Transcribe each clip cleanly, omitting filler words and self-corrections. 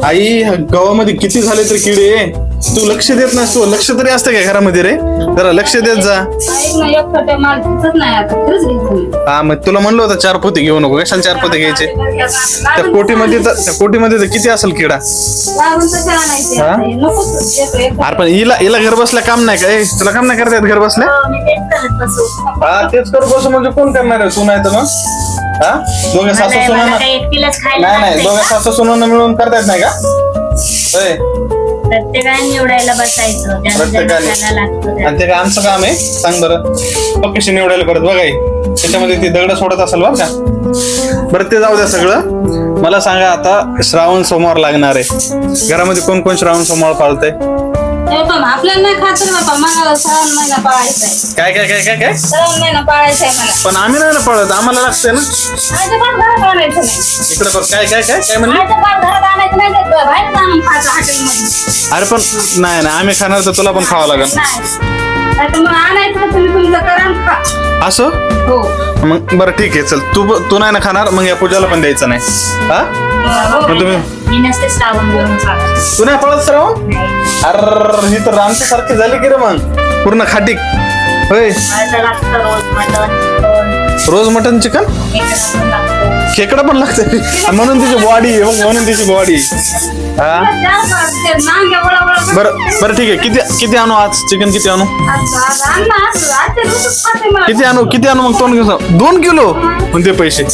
आई गावामध्ये किती झाले तर किडे, तू लक्ष देत नसतो. लक्ष तरी असतं काय घरामध्ये रे? जरा लक्ष देत जा. हा मग तुला म्हणलं होतं 4 पोते घेऊ नको. कशाला 4 पोते घ्यायचे? त्या कोटीमध्ये तर किती असेल किडा. अरे पण हिला घर बसल्या काम नाही काय? तुला काम नाही करता येत घर बसल्या? हा तेच करू बसू म्हणजे कोण करणार आहे? तू नाही तर मग हा दोघं सासू सुनांना नाही दोघं सासू सुनांना मिळून करता येत नाही का? प्रत्येकाने निवडायला बसायचं. आणि ते काय आमचं काम आहे? सांग बरं. कशी निवडायला परत बघाय त्याच्यामध्ये ती दगड सोडत असेल बरं का. बरं ते जाऊ द्या सगळं. मला सांगा आता श्रावण सोमवार लागणार आहे. घरामध्ये कोण कोण श्रावण सोमवार पाळतंय? आपल्याला नाही खातर बाबा. मला श्रावण महिना पाळायचा आहे. काय काय काय काय काय श्रावण महिना पाळायचा आहे मला. पण आम्ही नाही ना पाळत. आम्हाला लागतंय ना. घरात आणायचं नाही. इकडे बघ काय काय काय काय म्हणले? घरात आणायचं नाही. बाहेर आणून खायचं हॉटेलमध्ये. अरे पण नाही आम्ही खाणार तर तुला पण खावं लागेल. मग आणायचं तुम्ही तुमचं करा आणि खा. असं हो मग बरं ठीक आहे चल. तू नाही ना खाणार मग या पूजाला पण द्यायचं नाही. हा मग तुम्ही मी नसते श्रावण घेऊन खात. तू नाही पळत श्रावण? अरे ही तर रामच्या सारखी झाली की रे मग पूर्ण खाटीक. होय रोज मटन चिकन खेकडा पण लागतं म्हणून तिची बॉडी म्हणून तिची बॉडी. हा बरं बरं ठीक आहे. किती आणू आज चिकन? किती आणू किती आणू मग? 2 किलो म्हणजे पैसे.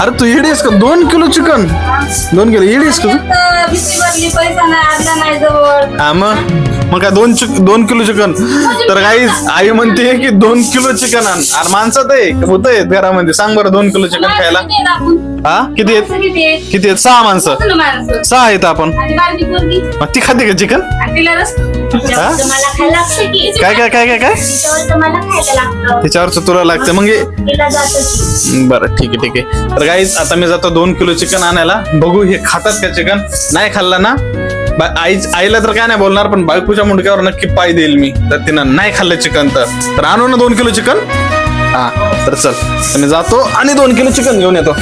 अरे तू येडीस का? 2 किलो चिकन 2 किलो येडीस का तू? हा मग काय 2 किलो चिकन तर काही आई म्हणते की 2 किलो चिकन आण. अरे माणसात आहे होतंय घरामध्ये? सांग बरं 2 किलो चिकन खायला. हा किती आहेत? 6 माणसं. 6 आहेत आपण. मग ती खाते का चिकन? काय काय काय काय काय त्याच्यावरच तुला लागतं मग? बरं ठीक आहे. तर गाईज आता मी जातो 2 किलो चिकन आणायला. बघू हे खातात का चिकन. नाही खाल्लं ना आईला तर काय नाही बोलणार पण बायकोच्या मुंडक्यावर नक्की पाय देईल मी तर तिनं नाही खाल्लं चिकन तर आणू ना 2 किलो चिकन. हा तर चल मी जातो आणि 2 किलो चिकन घेऊन येतो.